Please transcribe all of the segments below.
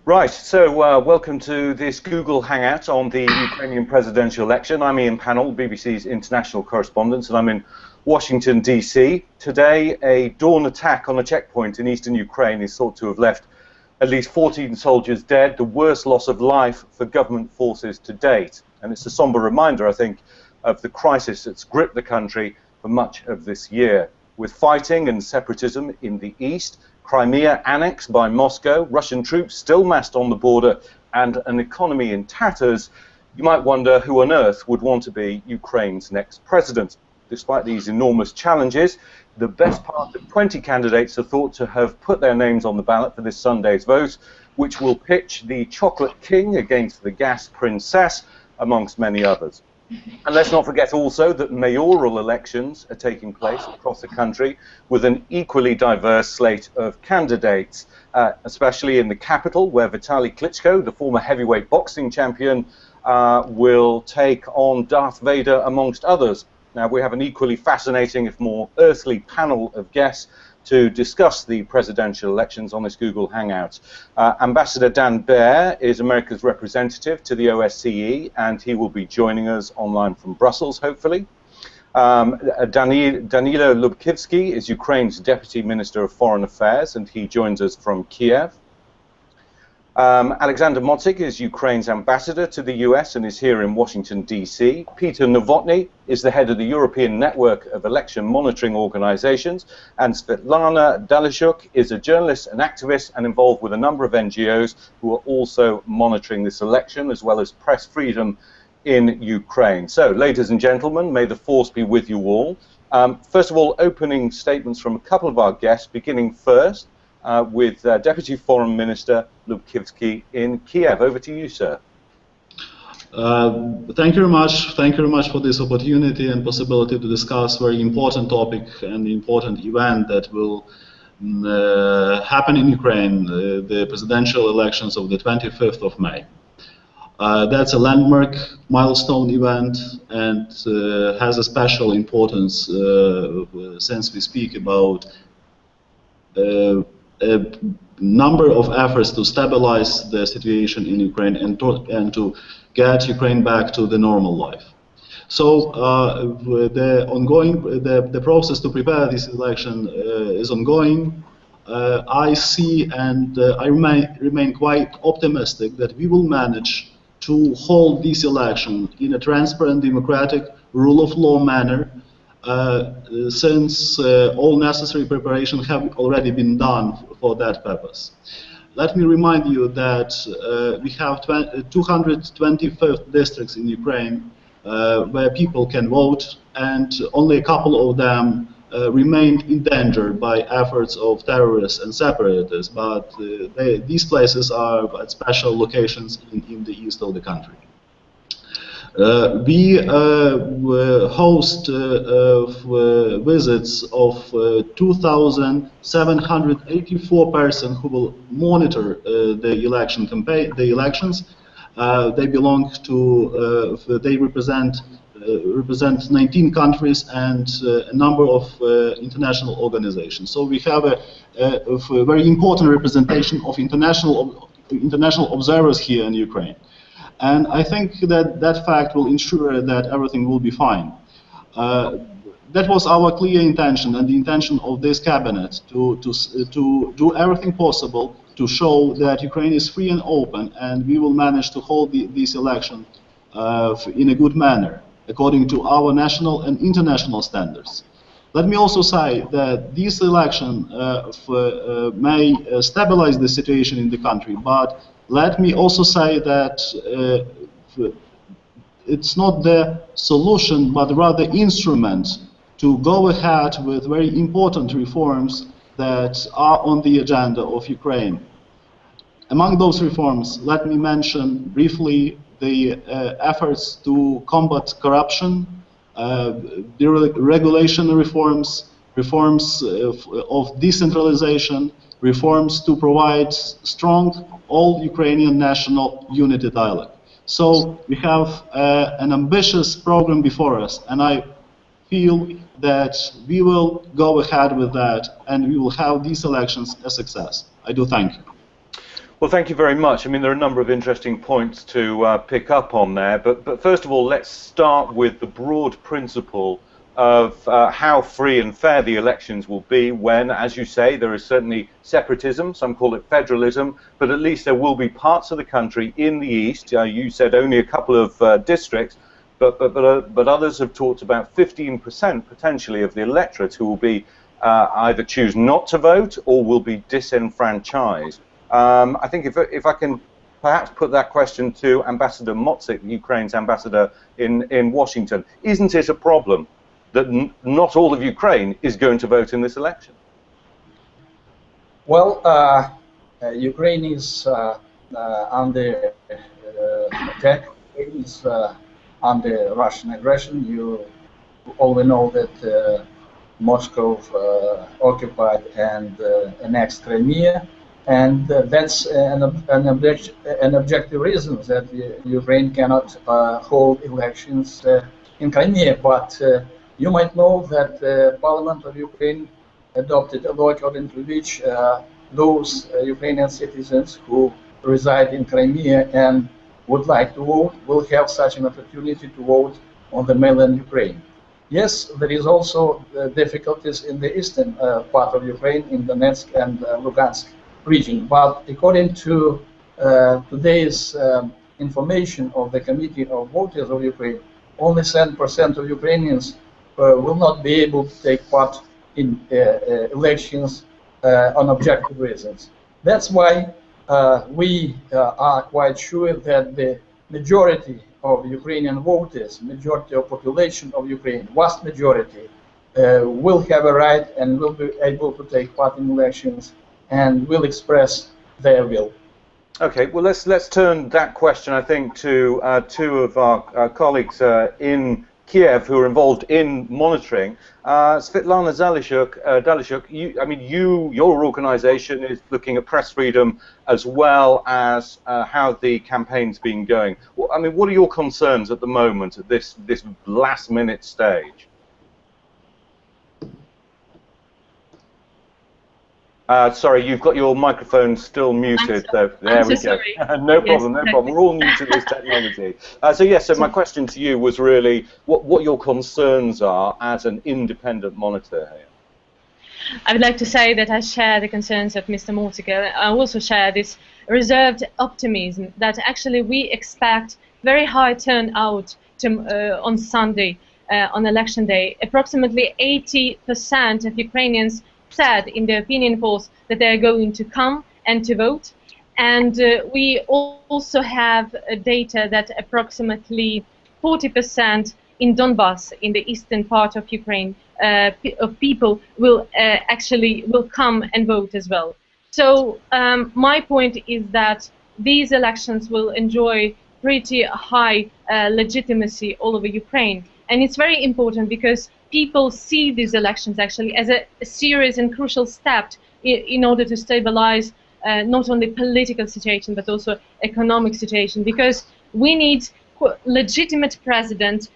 Right, so welcome to this Google Hangout on the Ukrainian presidential election. I'm Ian Pannell, BBC's international correspondent, and I'm in Washington, D.C. Today, a dawn attack on a checkpoint in eastern Ukraine is thought to have left at least 14 soldiers dead, the worst loss of life for government forces to date. And it's a somber reminder, I think, of the crisis that's gripped the country for much of this year. With fighting and separatism in the east, Crimea annexed by Moscow, Russian troops still massed on the border, and an economy in tatters, you might wonder who on earth would want to be Ukraine's next president. Despite these enormous challenges, the best part of 20 candidates are thought to have put their names on the ballot for this Sunday's vote, which will pitch the chocolate king against the gas princess, amongst many others. And let's not forget also that mayoral elections are taking place across the country with an equally diverse slate of candidates, especially in the capital, where Vitaly Klitschko, the former heavyweight boxing champion, will take on Darth Vader, amongst others. Now, we have an equally fascinating, if more earthly, panel of guests to discuss the presidential elections on this Google Hangout. Ambassador Dan Baer is America's representative to the OSCE, and he will be joining us online from Brussels, hopefully. Danilo Lubkivsky is Ukraine's Deputy Minister of Foreign Affairs, and he joins us from Kiev. Alexander Motyk is Ukraine's ambassador to the US and is here in Washington, D.C. Peter Novotny is the head of the European Network of Election Monitoring Organizations, and Svetlana Dalishuk is a journalist and activist and involved with a number of NGOs who are also monitoring this election, as well as press freedom in Ukraine. So, ladies and gentlemen, may the force be with you all. First of all, opening statements from a couple of our guests, beginning first with Deputy Foreign Minister Lubkivsky in Kiev. Over to you, sir. Thank you very much. Thank you very much for this opportunity and possibility to discuss very important topic and important event that will happen in Ukraine, the presidential elections of the 25th of May. That's a landmark milestone event and has a special importance since we speak about a number of efforts to stabilize the situation in Ukraine and to get Ukraine back to the normal life. So the process to prepare this election is ongoing. I see and I remain quite optimistic that we will manage to hold this election in a transparent, democratic, rule of law manner, since all necessary preparations have already been done for that purpose. Let me remind you that we have 225 districts in Ukraine where people can vote, and only a couple of them remained endangered by efforts of terrorists and separatists, but these places are at special locations in the east of the country. We host visits of 2,784 persons who will monitor the election campaign, the elections. They belong to, they represent 19 countries and a number of international organizations. So we have a very important representation of international observers here in Ukraine. And I think that that fact will ensure that everything will be fine. That was our clear intention and the intention of this cabinet to do everything possible to show that Ukraine is free and open, and we will manage to hold this election in a good manner, according to our national and international standards. Let me also say that this election may stabilize the situation in the country, but let me also say that it's not the solution, but rather instrument to go ahead with very important reforms that are on the agenda of Ukraine. Among those reforms, let me mention briefly the efforts to combat corruption, deregulation reforms, reforms of decentralization, reforms to provide strong all-Ukrainian national unity dialogue. So we have an ambitious program before us, and I feel that we will go ahead with that and we will have these elections a success. I do thank you. Well, thank you very much. I mean, there are a number of interesting points to pick up on there, but first of all, let's start with the broad principle of how free and fair the elections will be when, as you say, there is certainly separatism, some call it federalism, but at least there will be parts of the country in the east, you said only a couple of districts, but others have talked about 15% potentially of the electorate who will be either choose not to vote or will be disenfranchised. I think if I can perhaps put that question to Ambassador Motzik, Ukraine's ambassador in Washington, isn't it a problem that not all of Ukraine is going to vote in this election? Well, Ukraine is under attack, is under Russian aggression. You all know that Moscow occupied and annexed Crimea. And that's an objective reason that Ukraine cannot hold elections in Crimea. But you might know that the Parliament of Ukraine adopted a law according to which those Ukrainian citizens who reside in Crimea and would like to vote will have such an opportunity to vote on the mainland Ukraine. Yes, there is also difficulties in the eastern part of Ukraine, in Donetsk and Lugansk region. But according to today's information of the Committee of Voters of Ukraine, only 7% of Ukrainians will not be able to take part in elections on objective reasons. That's why we are quite sure that the majority of Ukrainian voters, majority of population of Ukraine, vast majority, will have a right and will be able to take part in elections and will express their will. Okay, well let's turn that question, I think, to two of our colleagues in Kiev who are involved in monitoring. Svetlana Dalishuk, your organisation is looking at press freedom as well as how the campaign's been going. Well, I mean, what are your concerns at the moment at this last-minute stage? Sorry, you've got your microphone still muted. So there we go. No problem, no problem. We're all new to this technology. So my question to you was really what your concerns are as an independent monitor here. I would like to say that I share the concerns of Mr. Motzik. I also share this reserved optimism that actually we expect very high turnout on Sunday, on election day. Approximately 80% of Ukrainians said in the opinion polls that they are going to come and to vote, and we also have data that approximately 40% in Donbass, in the eastern part of Ukraine, of people will come and vote as well. So my point is that these elections will enjoy pretty high legitimacy all over Ukraine, and it's very important because people see these elections actually as a serious and crucial step in order to stabilize not only political situation but also economic situation, because we need legitimate president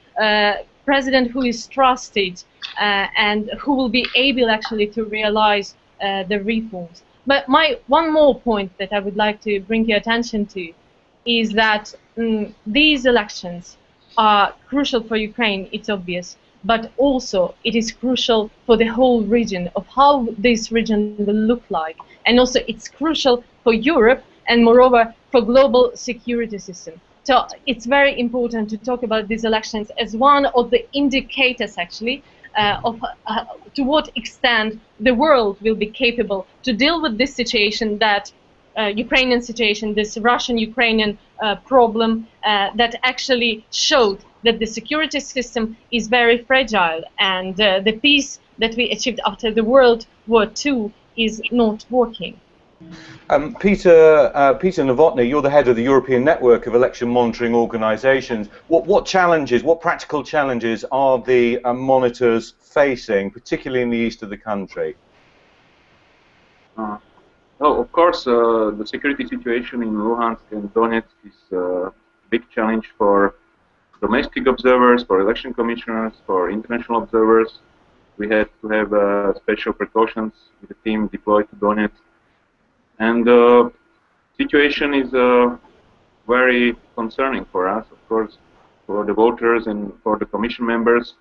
who is trusted and who will be able actually to realize the reforms. But one more point that I would like to bring your attention to is that these elections are crucial for Ukraine, it's obvious, but also it is crucial for the whole region of how this region will look like. And also it's crucial for Europe and moreover for global security system. So it's very important to talk about these elections as one of the indicators actually of to what extent the world will be capable to deal with this situation, that Ukrainian situation, this Russian-Ukrainian problem that actually showed that the security system is very fragile and the peace that we achieved after the World War II is not working. Peter Novotny, you're the head of the European Network of Election Monitoring Organisations. What practical challenges are the monitors facing, particularly in the east of the country? Well, of course, the security situation in Luhansk and Donetsk is a big challenge for domestic observers, for election commissioners, for international observers. We had to have special precautions with the team deployed to Donetsk. And the situation is very concerning for us, of course, for the voters and for the commission members.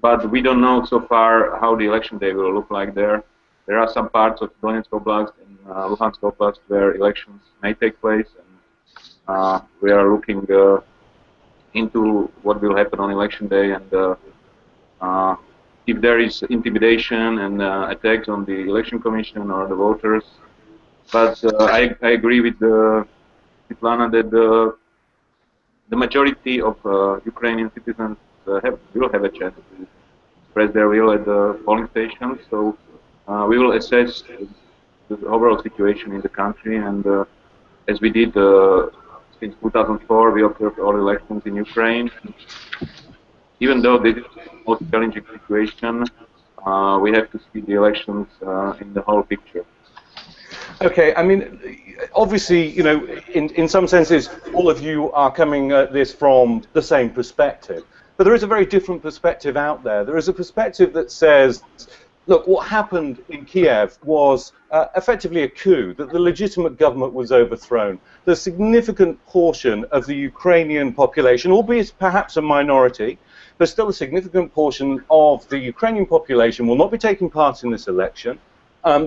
But we don't know so far how the election day will look like there. There are some parts of Donetsk Oblast and Luhansk Oblast where elections may take place, and we are looking into what will happen on election day, and if there is intimidation and attacks on the election commission or the voters. But I agree with Svetlana that the majority of Ukrainian citizens will have a chance to express their will at the polling stations. So we will assess the overall situation in the country, and as we did since 2004, we observed all elections in Ukraine. Even though this is the most challenging situation, we have to see the elections in the whole picture. Okay, I mean, obviously, you know, in some senses, all of you are coming at this from the same perspective. But there is a very different perspective out there. There is a perspective that says, look, what happened in Kiev was effectively a coup, that the legitimate government was overthrown. The significant portion of the Ukrainian population, albeit perhaps a minority, but still a significant portion of the Ukrainian population will not be taking part in this election,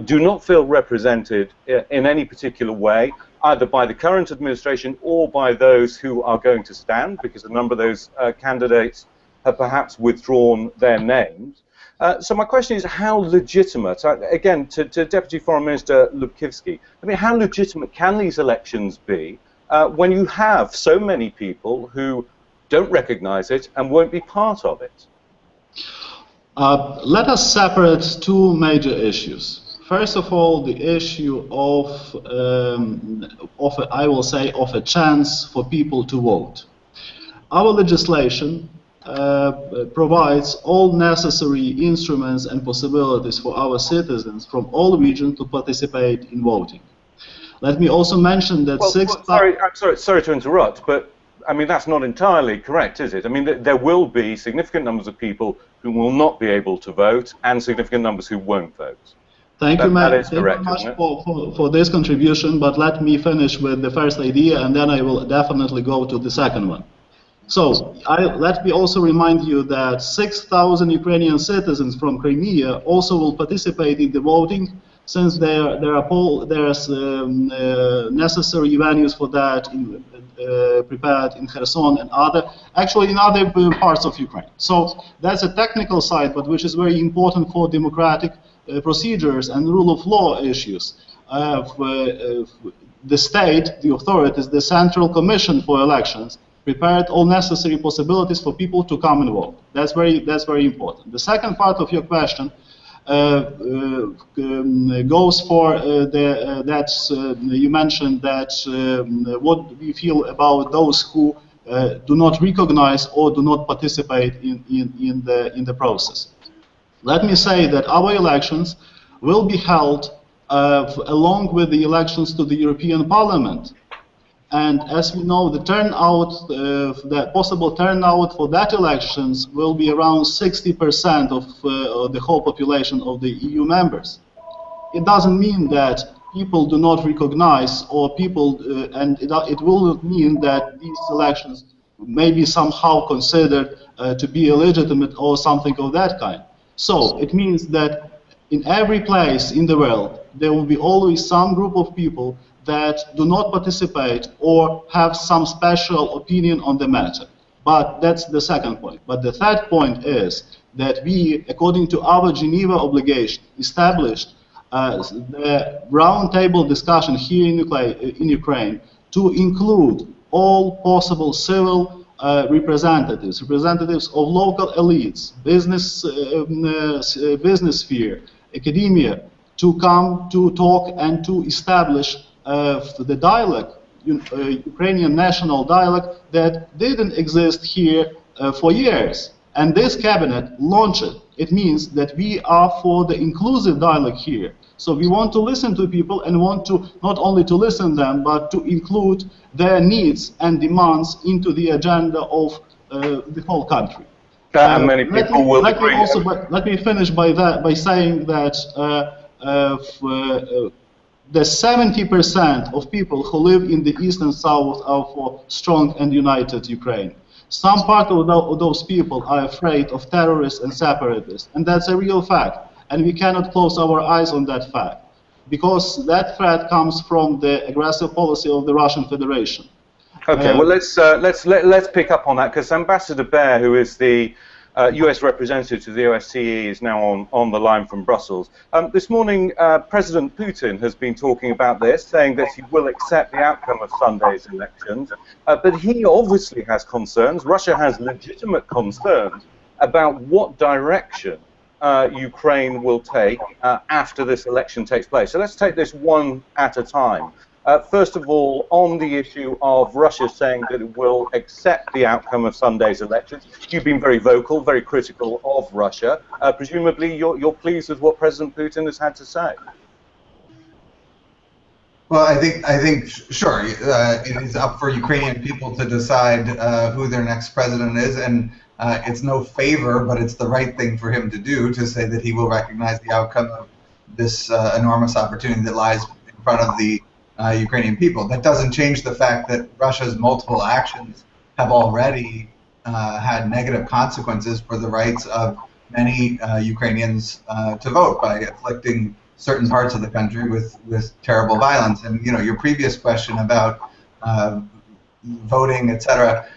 do not feel represented in any particular way, either by the current administration or by those who are going to stand, because a number of those candidates have perhaps withdrawn their names. So my question is, how legitimate, again, to Deputy Foreign Minister Lubkivsky, I mean, how legitimate can these elections be when you have so many people who don't recognize it and won't be part of it? Let us separate two major issues. First of all, the issue of I will say, of a chance for people to vote. Our legislation provides all necessary instruments and possibilities for our citizens from all regions to participate in voting. Let me also mention that sorry to interrupt, but I mean, that's not entirely correct, is it? I mean, there will be significant numbers of people who will not be able to vote and significant numbers who won't vote. Thank you, That is Thank correct, you very much for this contribution, but let me finish with the first idea, and then I will definitely go to the second one. So, let me also remind you that 6,000 Ukrainian citizens from Crimea also will participate in the voting, since there's necessary venues for that prepared in Kherson and actually in other parts of Ukraine. So that's a technical side, but which is very important for democratic procedures and rule of law issues. The state, the authorities, the Central Commission for Elections prepared all necessary possibilities for people to come and vote. That's very important. The second part of your question goes for you mentioned that what we feel about those who do not recognize or do not participate in the process. Let me say that our elections will be held along with the elections to the European Parliament. And as we know, the turnout, the possible turnout for that elections will be around 60% of the whole population of the EU members. It doesn't mean that people do not recognize, or people, and it will not mean that these elections may be somehow considered to be illegitimate or something of that kind. So it means that in every place in the world, there will be always some group of people that do not participate or have some special opinion on the matter. But that's the second point. But the third point is that we, according to our Geneva obligation, established the roundtable discussion here in Ukraine to include all possible civil representatives of local elites, business sphere, academia, to come to talk and to establish the dialogue, Ukrainian national dialogue that didn't exist here for years. and this cabinet launch it, it means that we are for the inclusive dialogue here. So we want to listen to people and want to not only to listen them, but to include their needs and demands into the agenda of the whole country. And many people will agree. Let me finish by saying that the 70% of people who live in the east and south are for strong and united Ukraine. Some part of those people are afraid of terrorists and separatists, and that's a real fact. And we cannot close our eyes on that fact, because that threat comes from the aggressive policy of the Russian Federation. Okay, well let's pick up on that, because Ambassador Baer, who is the US representative to the OSCE, is now on the line from Brussels. This morning, President Putin has been talking about this, saying that he will accept the outcome of Sunday's elections, but he obviously has concerns. Russia has legitimate concerns about what direction Ukraine will take after this election takes place. So let's take this one at a time. First of all, on the issue of Russia saying that it will accept the outcome of Sunday's elections, you've been very vocal, very critical of Russia. Presumably, you're pleased with what President Putin has had to say. Well, I think, sure, it is up for Ukrainian people to decide who their next president is, and it's no favor, but it's the right thing for him to do, to say that he will recognize the outcome of this enormous opportunity that lies in front of the Ukrainian people. That doesn't change the fact that Russia's multiple actions have already had negative consequences for the rights of many Ukrainians to vote by afflicting certain parts of the country with terrible violence. And your previous question about voting, etc.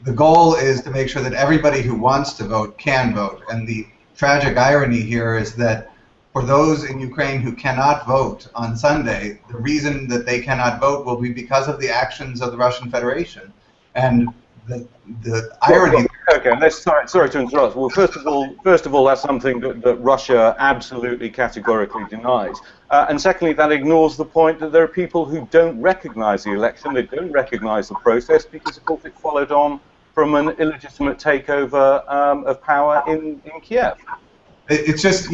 The goal is to make sure that everybody who wants to vote can vote. And the tragic irony here is that for those in Ukraine who cannot vote on Sunday, the reason that they cannot vote will be because of the actions of the Russian Federation. And the irony... Okay, sorry to interrupt. Well, first of all, that's something that Russia absolutely categorically denies. And secondly, that ignores the point that there are people who don't recognize the election, they don't recognize the process, because of course it followed on from an illegitimate takeover of power in Kiev. It's just,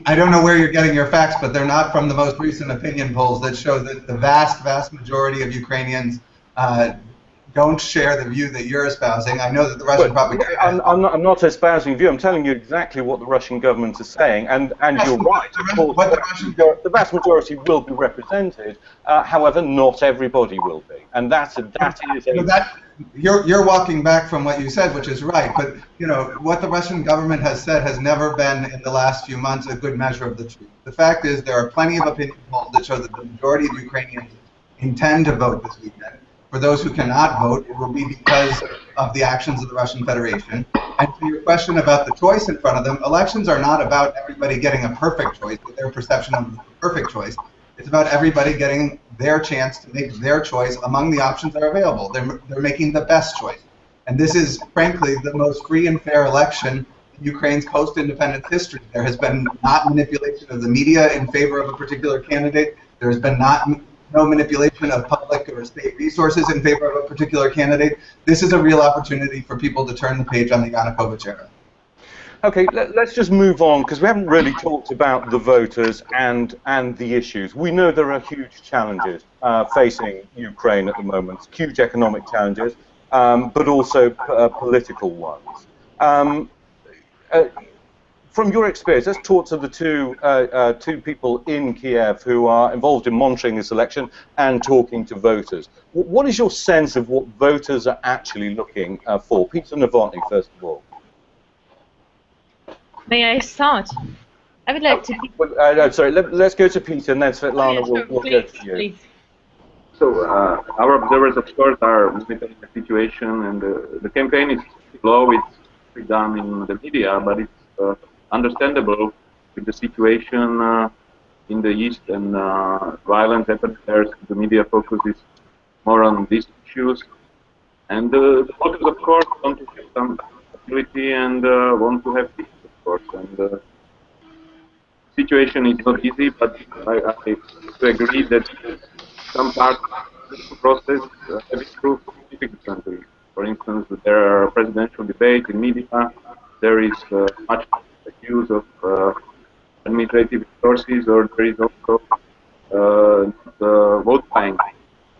I don't know where you're getting your facts, but they're not from the most recent opinion polls that show that the vast majority of Ukrainians don't share the view that you're espousing. I know that the Russian propaganda... I'm not espousing a view. I'm telling you exactly what the Russian government is saying, and you're right. Of course, the vast majority will be represented. However, not everybody will be, and that is a... You're walking back from what you said, which is right. But what the Russian government has said has never been, in the last few months, a good measure of the truth. The fact is, there are plenty of opinion polls that show that the majority of Ukrainians intend to vote this weekend. For those who cannot vote, it will be because of the actions of the Russian Federation. And to your question about the choice in front of them, elections are not about everybody getting a perfect choice, with their perception of the perfect choice. It's about everybody getting their chance to make their choice among the options that are available. They're making the best choice. And this is, frankly, the most free and fair election in Ukraine's post-independence history. There has been not manipulation of the media in favor of a particular candidate. There has been no manipulation of public or state resources in favor of a particular candidate. This is a real opportunity for people to turn the page on the Yanukovych era. Okay, let's just move on, because we haven't really talked about the voters and the issues. We know there are huge challenges facing Ukraine at the moment, huge economic challenges, but also political ones. From your experience, let's talk to the two people in Kiev who are involved in monitoring this election and talking to voters. What is your sense of what voters are actually looking for? Peter Novotny, first of all. May I start? I would like to... sorry, let's go to Peter, and then Svetlana will go to you. Please. So our observers, of course, are monitoring the situation, and the campaign is slow. It's done in the media, but it's understandable with the situation in the East and violence happening there. The media focuses more on these issues, and the voters, of course, want to have some stability and want to have peace. Of course, and the situation is not easy, but I agree that some parts of the process have improved significantly. For instance, there are presidential debates in media, there is much use of administrative resources, or there is also the vote buying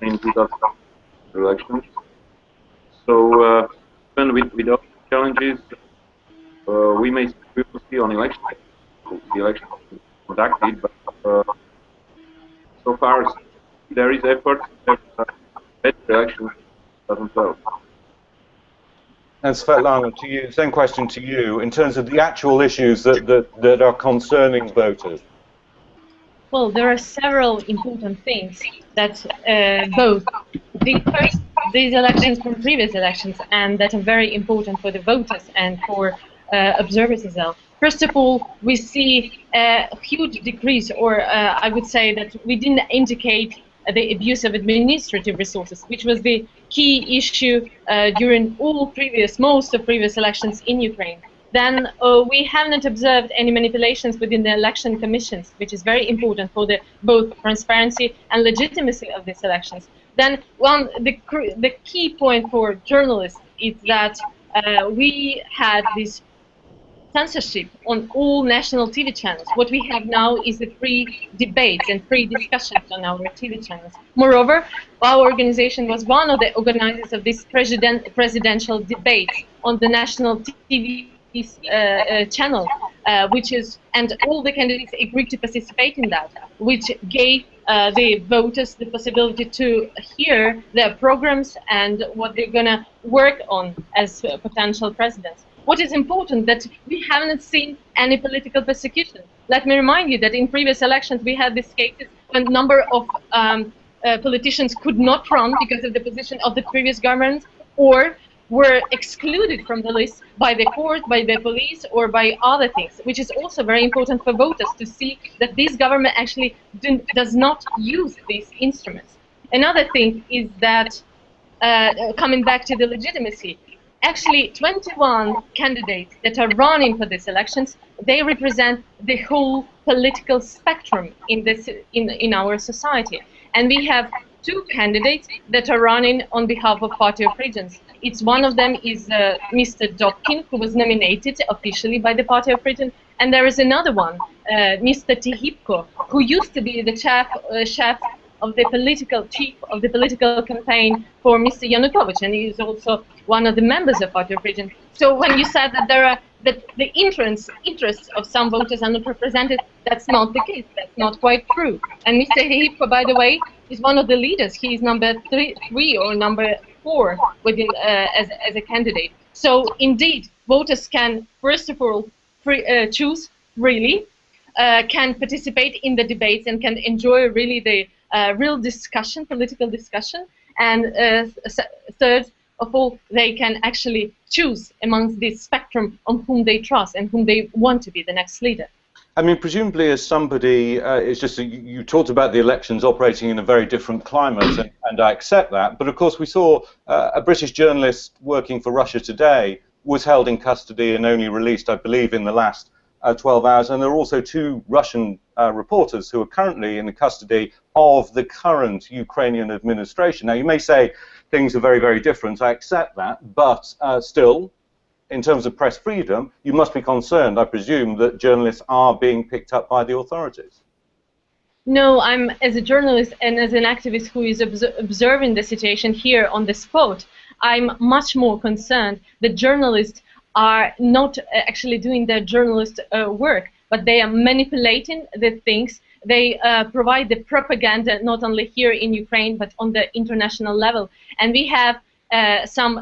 in 2000 elections. So even with all challenges, we will see on election the election conducted, but so far there is effort to have better elections in 2012. And Svetlana, to you, same question to you, in terms of the actual issues that are concerning voters. Well, there are several important things that both these elections from previous elections and that are very important for the voters and for observers as well. First of all, we see a huge decrease, or I would say that we didn't indicate the abuse of administrative resources, which was the key issue during most of previous elections in Ukraine. Then we have not observed any manipulations within the election commissions, which is very important for both transparency and legitimacy of these elections. Then the key point for journalists is that we had this censorship on all national TV channels. What we have now is the free debates and free discussions on our TV channels. Moreover, our organization was one of the organizers of this presidential debate on the national TV channel, and all the candidates agreed to participate in that, which gave the voters the possibility to hear their programs and what they're going to work on as potential presidents. What is important that we haven't seen any political persecution. Let me remind you that in previous elections we had these cases when a number of politicians could not run because of the position of the previous government, or were excluded from the list by the court, by the police, or by other things, which is also very important for voters to see that this government actually does not use these instruments. Another thing is that, coming back to the legitimacy, actually 21 candidates that are running for these elections, they represent the whole political spectrum in our society. And we have 2 candidates that are running on behalf of Party of Regions. One of them is Mr. Dobkin, who was nominated officially by the Party of Regions, and there is another one, Mr. Tihipko, who used to be the chef of the political campaign for Mr. Yanukovych, and he is also one of the members of Party of Regions. So when you said that the interests of some voters are not represented, that's not the case. That's not quite true. And Mr. Tihipko, by the way, is one of the leaders. He is number 3 or number 4 within as a candidate. So indeed, voters can first of all choose freely, can participate in the debates, and can enjoy really the real discussion, political discussion. And third of all, they can actually choose amongst this spectrum on whom they trust and whom they want to be the next leader. I mean, presumably as somebody, it's just you talked about the elections operating in a very different climate, and I accept that. But of course, we saw a British journalist working for Russia Today was held in custody and only released, I believe, in the last 12 hours. And there are also 2 Russian reporters who are currently in the custody of the current Ukrainian administration. Now, you may say things are very, very different. I accept that. But still, in terms of press freedom, you must be concerned, I presume, that journalists are being picked up by the authorities. No, I'm, as a journalist and as an activist who is observing the situation here on the spot, I'm much more concerned that journalists are not actually doing their journalist work, but they are manipulating the things. They provide the propaganda not only here in Ukraine, but on the international level. And we have some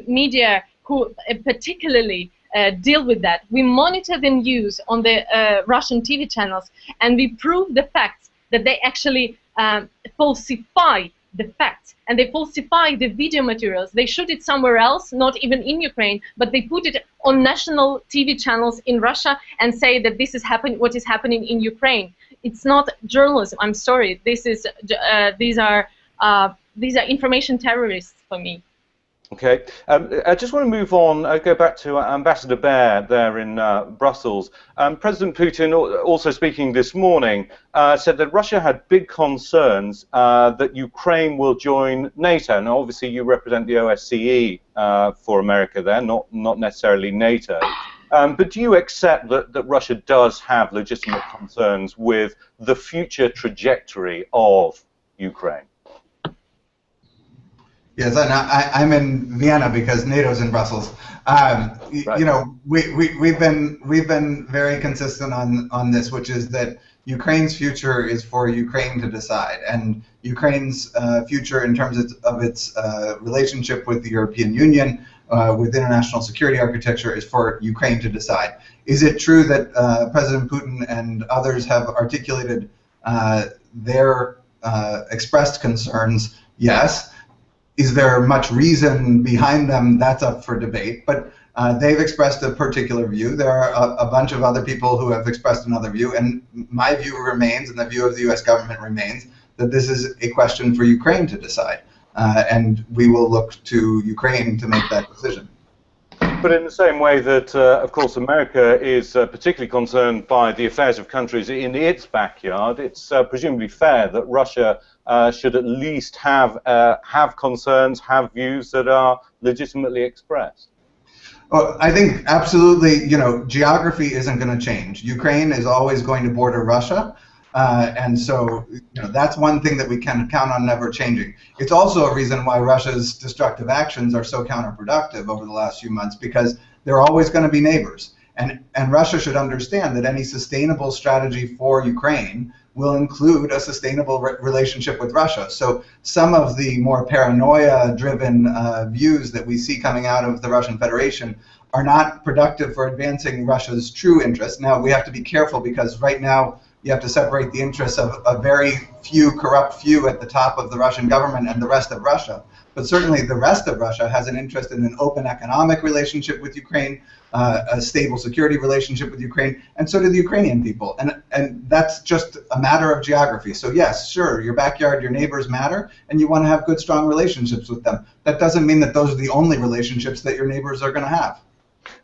media who particularly deal with that. We monitor the news on the Russian TV channels, and we prove the facts that they actually falsify the facts, and they falsify the video materials. They shoot it somewhere else, not even in Ukraine, but they put it on national TV channels in Russia and say that this is what is happening in Ukraine. It's not journalism. I'm sorry. These are information terrorists for me. Okay, I just want to move on, go back to Ambassador Baer there in Brussels. President Putin, also speaking this morning, said that Russia had big concerns that Ukraine will join NATO. Now, obviously, you represent the OSCE for America there, not necessarily NATO. But do you accept that Russia does have legitimate concerns with the future trajectory of Ukraine? Yes, and I'm in Vienna because NATO's in Brussels. Right. You know, we've been very consistent on this, which is that Ukraine's future is for Ukraine to decide, and Ukraine's future in terms of its relationship with the European Union, with international security architecture, is for Ukraine to decide. Is it true that President Putin and others have articulated their expressed concerns? Yes. Is there much reason behind them? That's up for debate. But they've expressed a particular view. There are a bunch of other people who have expressed another view. And my view remains, and the view of the U.S. government remains, that this is a question for Ukraine to decide. And we will look to Ukraine to make that decision. But in the same way that, of course, America is particularly concerned by the affairs of countries in its backyard, it's presumably fair that Russia should at least have concerns, have views that are legitimately expressed. Well, I think absolutely, you know, geography isn't going to change. Ukraine is always going to border Russia. And so, you know, that's one thing that we can count on never changing. It's also a reason why Russia's destructive actions are so counterproductive over the last few months, because they're always going to be neighbors. And Russia should understand that any sustainable strategy for Ukraine will include a sustainable relationship with Russia. So some of the more paranoia-driven views that we see coming out of the Russian Federation are not productive for advancing Russia's true interests. Now, we have to be careful, because right now you have to separate the interests of a very few corrupt few at the top of the Russian government and the rest of Russia. But certainly the rest of Russia has an interest in an open economic relationship with Ukraine, a stable security relationship with Ukraine, and so do the Ukrainian people. And that's just a matter of geography. So yes, sure, your backyard, your neighbors matter, and you want to have good, strong relationships with them. That doesn't mean that those are the only relationships that your neighbors are going to have.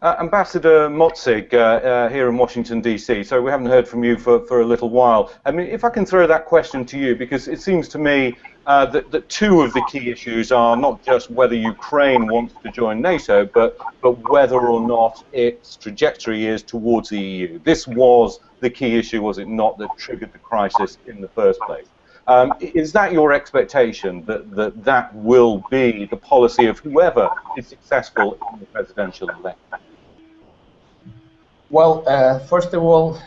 Ambassador Motzig here in Washington, D.C., so we haven't heard from you for a little while. I mean, if I can throw that question to you, because it seems to me that two of the key issues are not just whether Ukraine wants to join NATO, but whether or not its trajectory is towards the EU. This was the key issue, was it not, that triggered the crisis in the first place? Is that your expectation, that will be the policy of whoever is successful in the presidential election? Well, first of all,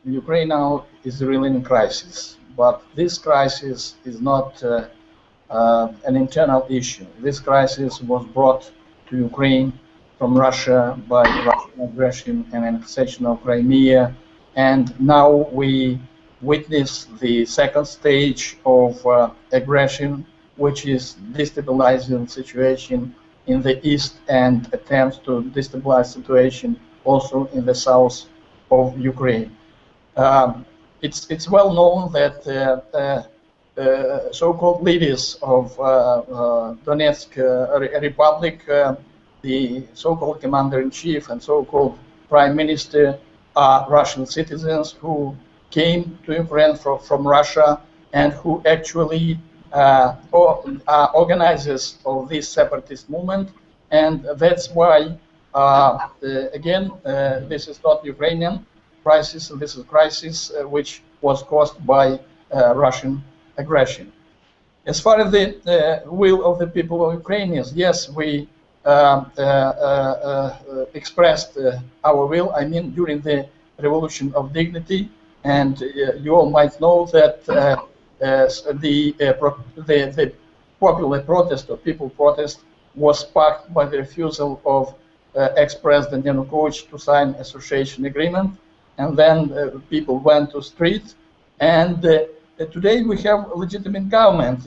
Ukraine now is really in crisis, but this crisis is not an internal issue. This crisis was brought to Ukraine from Russia by Russian aggression and annexation of Crimea, and now we witness the second stage of aggression, which is destabilizing situation in the east and attempts to destabilize situation also in the south of Ukraine. It's well known that so-called leaders of Donetsk Republic, the so-called commander-in-chief and so-called prime minister, are Russian citizens who came to Ukraine from Russia and who actually are organizers of this separatist movement. And that's why, again, this is not Ukrainian crisis, this is a crisis which was caused by Russian aggression. As far as the will of the people of Ukrainians, yes, we expressed our will, I mean, during the Revolution of Dignity. And you all might know that the popular protest or people protest was sparked by the refusal of ex-President Yanukovych to sign association agreement, and then people went to street. And today we have a legitimate government.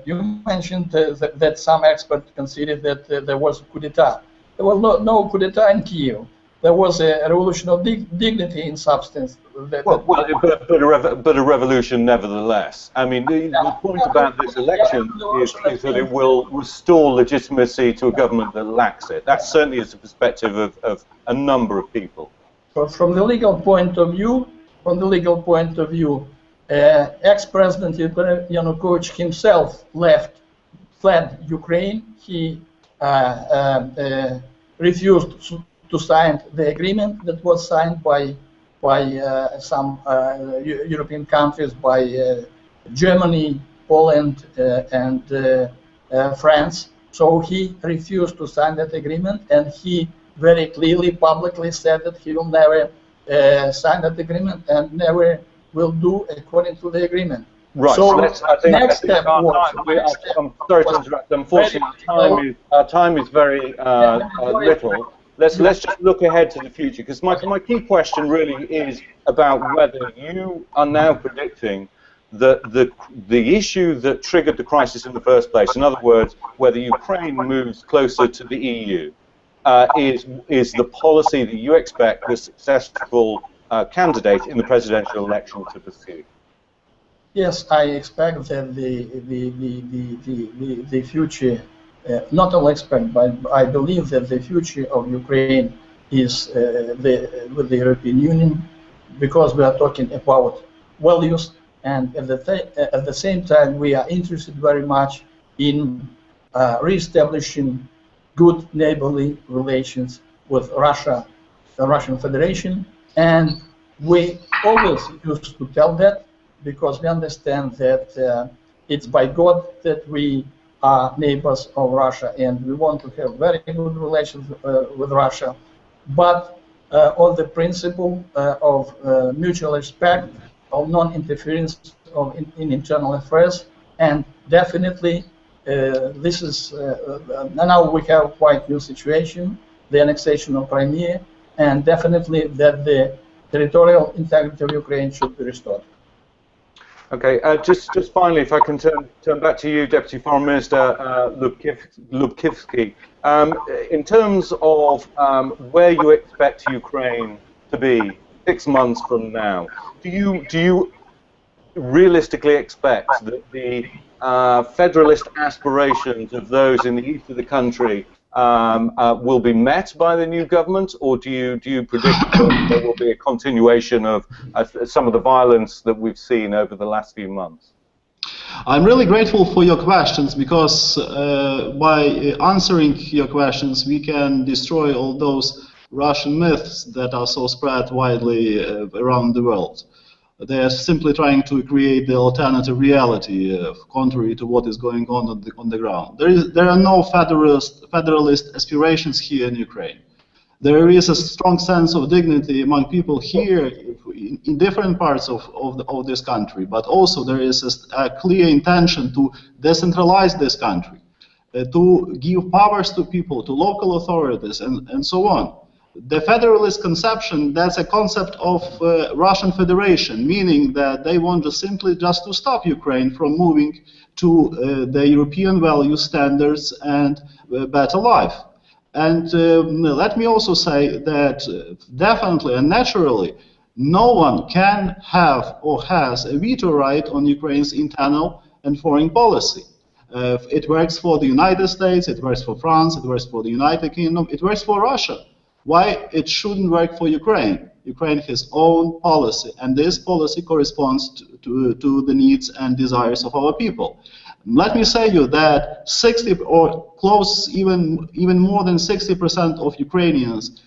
You mentioned that some experts considered that there was a coup d'etat. There was no coup d'etat in Kiev. There was a revolution of dignity in substance. But a revolution nevertheless. I mean, the point about this election is that it will restore legitimacy to a government that lacks it. That certainly is the perspective of a number of people. But from the legal point of view, ex-president Yanukovych himself fled Ukraine. He refused to sign the agreement that was signed by some European countries, by Germany, Poland, and France. So he refused to sign that agreement, and he very clearly, publicly said that he will never sign that agreement and never will do according to the agreement. Right. So I think next step was. I'm sorry to interrupt. Unfortunately, our time is very little. Let's just look ahead to the future, because my key question really is about whether you are now predicting that the issue that triggered the crisis in the first place, in other words, whether Ukraine moves closer to the EU, is the policy that you expect the successful candidate in the presidential election to pursue. Yes, I expect that the future, not only expect, but I believe that the future of Ukraine is with the European Union, because we are talking about values, and at the same time we are interested very much in re-establishing good neighborly relations with Russia, the Russian Federation, and we always used to tell that, because we understand that it's by God that we are neighbors of Russia, and we want to have very good relations with Russia, but on the principle of mutual respect, of non-interference in internal affairs, and definitely this is now we have quite new situation, the annexation of Crimea, and definitely that the territorial integrity of Ukraine should be restored. Okay, just finally, if I can turn back to you, Deputy Foreign Minister Lubkivsky. In terms of where you expect Ukraine to be 6 months from now, do you realistically expect that the federalist aspirations of those in the east of the country will be met by the new government, or do you predict that there will be a continuation of some of the violence that we've seen over the last few months? I'm really grateful for your questions, because by answering your questions we can destroy all those Russian myths that are so spread widely around the world. They are simply trying to create the alternative reality, contrary to what is going on the ground. There are no federalist aspirations here in Ukraine. There is a strong sense of dignity among people here in different parts of this country, but also there is a clear intention to decentralize this country, to give powers to people, to local authorities, and so on. The federalist conception, that's a concept of Russian Federation, meaning that they want to simply just to stop Ukraine from moving to the European value standards and better life. And let me also say that definitely and naturally, no one can have or has a veto right on Ukraine's internal and foreign policy. It works for the United States, it works for France, it works for the United Kingdom, it works for Russia. Why it shouldn't work for Ukraine? Ukraine has own policy, and this policy corresponds to the needs and desires of our people. Let me say you that 60 or close, even more than 60% of Ukrainians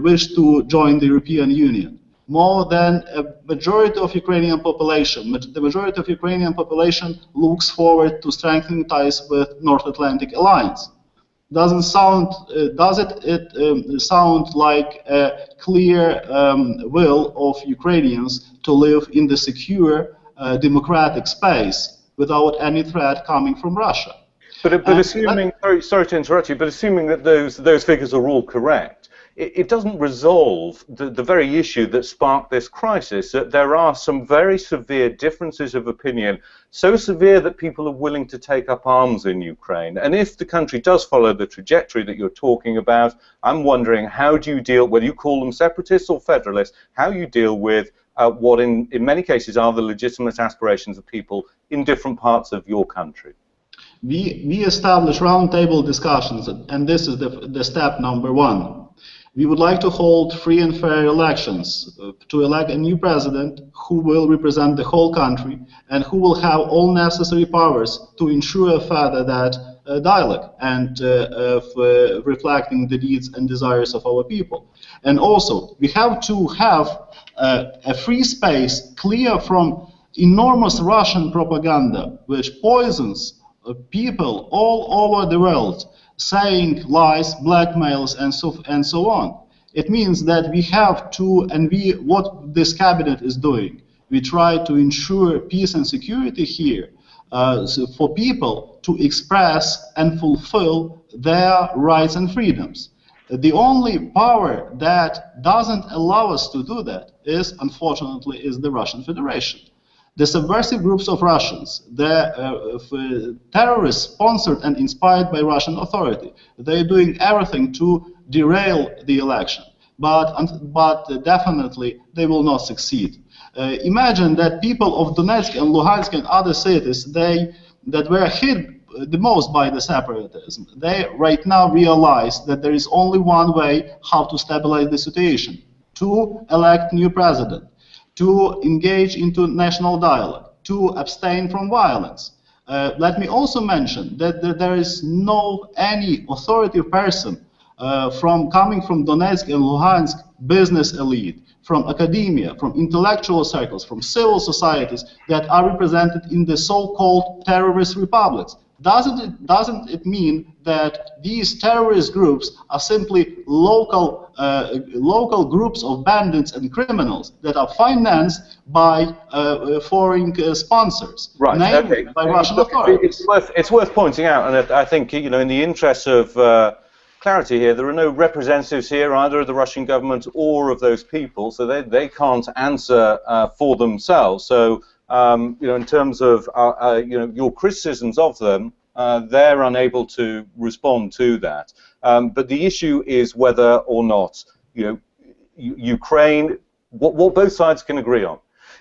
wish to join the European Union. More than a majority of Ukrainian population, the majority of Ukrainian population looks forward to strengthening ties with North Atlantic Alliance. Doesn't sound, does it sound like a clear will of Ukrainians to live in the secure democratic space without any threat coming from Russia? But assuming, sorry to interrupt you, but assuming that those figures are all correct, it doesn't resolve the very issue that sparked this crisis, that there are some very severe differences of opinion, so severe that people are willing to take up arms in Ukraine. And if the country does follow the trajectory that you're talking about, I'm wondering, how do you deal, whether you call them separatists or federalists, how you deal with what in many cases are the legitimate aspirations of people in different parts of your country? We establish roundtable discussions, and this is the step number one. We would like to hold free and fair elections to elect a new president who will represent the whole country and who will have all necessary powers to ensure further that dialogue and reflecting the needs and desires of our people. And also, we have to have a free space clear from enormous Russian propaganda, which poisons people all over the world, saying lies, blackmails, and so on. It means that we have to, and what this cabinet is doing, we try to ensure peace and security here for people to express and fulfill their rights and freedoms. The only power that doesn't allow us to do that is, unfortunately, the Russian Federation. The subversive groups of Russians, the terrorists sponsored and inspired by Russian authority, they're doing everything to derail the election, but definitely they will not succeed. Imagine that people of Donetsk and Luhansk and other cities, that were hit the most by the separatism, they right now realize that there is only one way how to stabilize the situation: to elect new president, to engage into national dialogue, to abstain from violence. Let me also mention that there is any authoritative person coming from Donetsk and Luhansk business elite, from academia, from intellectual circles, from civil societies that are represented in the so-called terrorist republics. Doesn't it mean that these terrorist groups are simply local groups of bandits and criminals that are financed by foreign sponsors, right? namely by Russian authorities? It's worth pointing out, and I think, in the interest of clarity here, there are no representatives here either of the Russian government or of those people, so they can't answer for themselves. So in terms of your criticisms of them, they're unable to respond to that. But the issue is whether or not Ukraine, what both sides can agree on,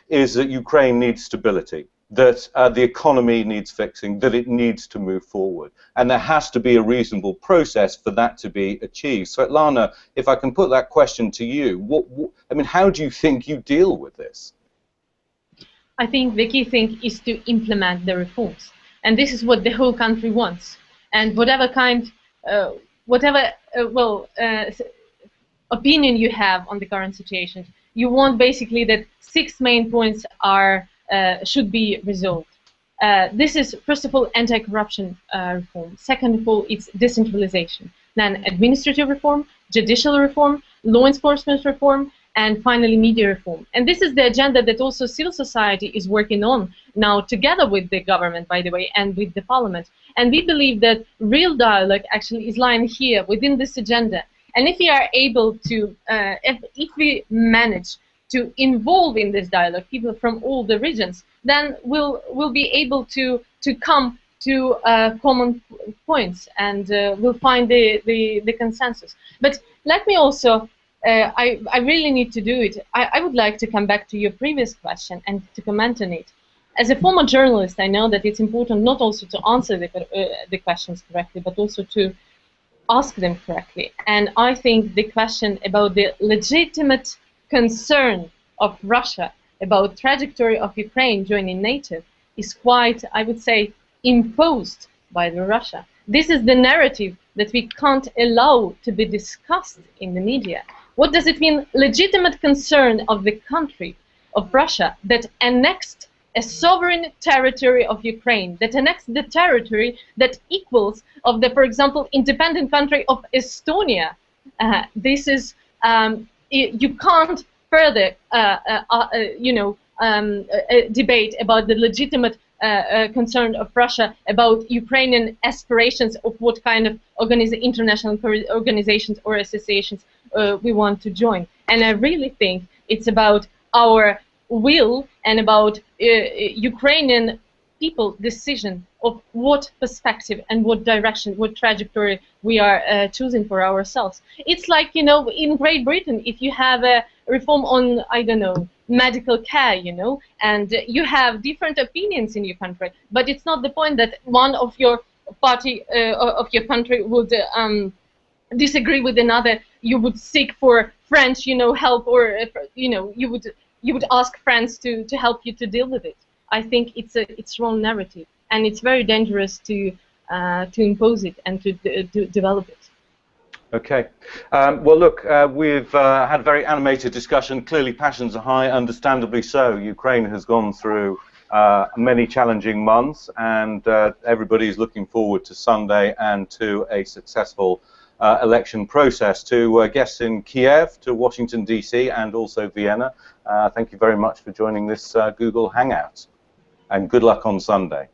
is that Ukraine needs stability, that the economy needs fixing, that it needs to move forward, and there has to be a reasonable process for that to be achieved. Svetlana, if I can put that question to you, how do you think you deal with this? I think the key thing is to implement the reforms, and this is what the whole country wants. And whatever opinion you have on the current situation, you want basically that 6 main points should be resolved. This is, first of all, anti-corruption reform. Second of all, it's decentralization. Then administrative reform, judicial reform, law enforcement reform, and finally media reform. And this is the agenda that also civil society is working on now, together with the government, by the way, and with the parliament. And we believe that real dialogue actually is lying here within this agenda. And if we are able to, if we manage to involve in this dialogue people from all the regions, then we'll be able to come to common points, and we'll find the consensus. But let me also, I really need to do it. I would like to come back to your previous question and to comment on it. As a former journalist, I know that it's important not also to answer the questions correctly, but also to ask them correctly. And I think the question about the legitimate concern of Russia about trajectory of Ukraine joining NATO is quite, I would say, imposed by Russia. This is the narrative that we can't allow to be discussed in the media. What does it mean, legitimate concern of the country of Russia that annexed a sovereign territory of Ukraine, that annexed the territory that equals of the, for example, independent country of Estonia? This is, you can't further, debate about the legitimate concern of Russia about Ukrainian aspirations of what kind of international organizations or associations we want to join. And I really think it's about our will and about Ukrainian people decision of what perspective and what direction, what trajectory we are choosing for ourselves. It's like, in Great Britain, if you have a reform on, I don't know, medical care, and you have different opinions in your country, but it's not the point that one of your party of your country would disagree with another. You would seek for friends, help, or you would ask friends to help you to deal with it. I think it's wrong narrative, and it's very dangerous to to impose it and to develop it. Okay. Well, look, we've had a very animated discussion. Clearly, passions are high, understandably so. Ukraine has gone through many challenging months, and everybody is looking forward to Sunday and to a successful election process. To guests in Kiev, to Washington, D.C., and also Vienna, thank you very much for joining this Google Hangout, and good luck on Sunday.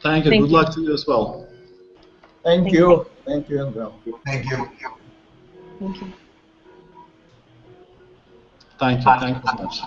Thank you. Good luck to you as well. Thank you. Thank you as well. Thank you. Thank you. Thank you. Thank you very much.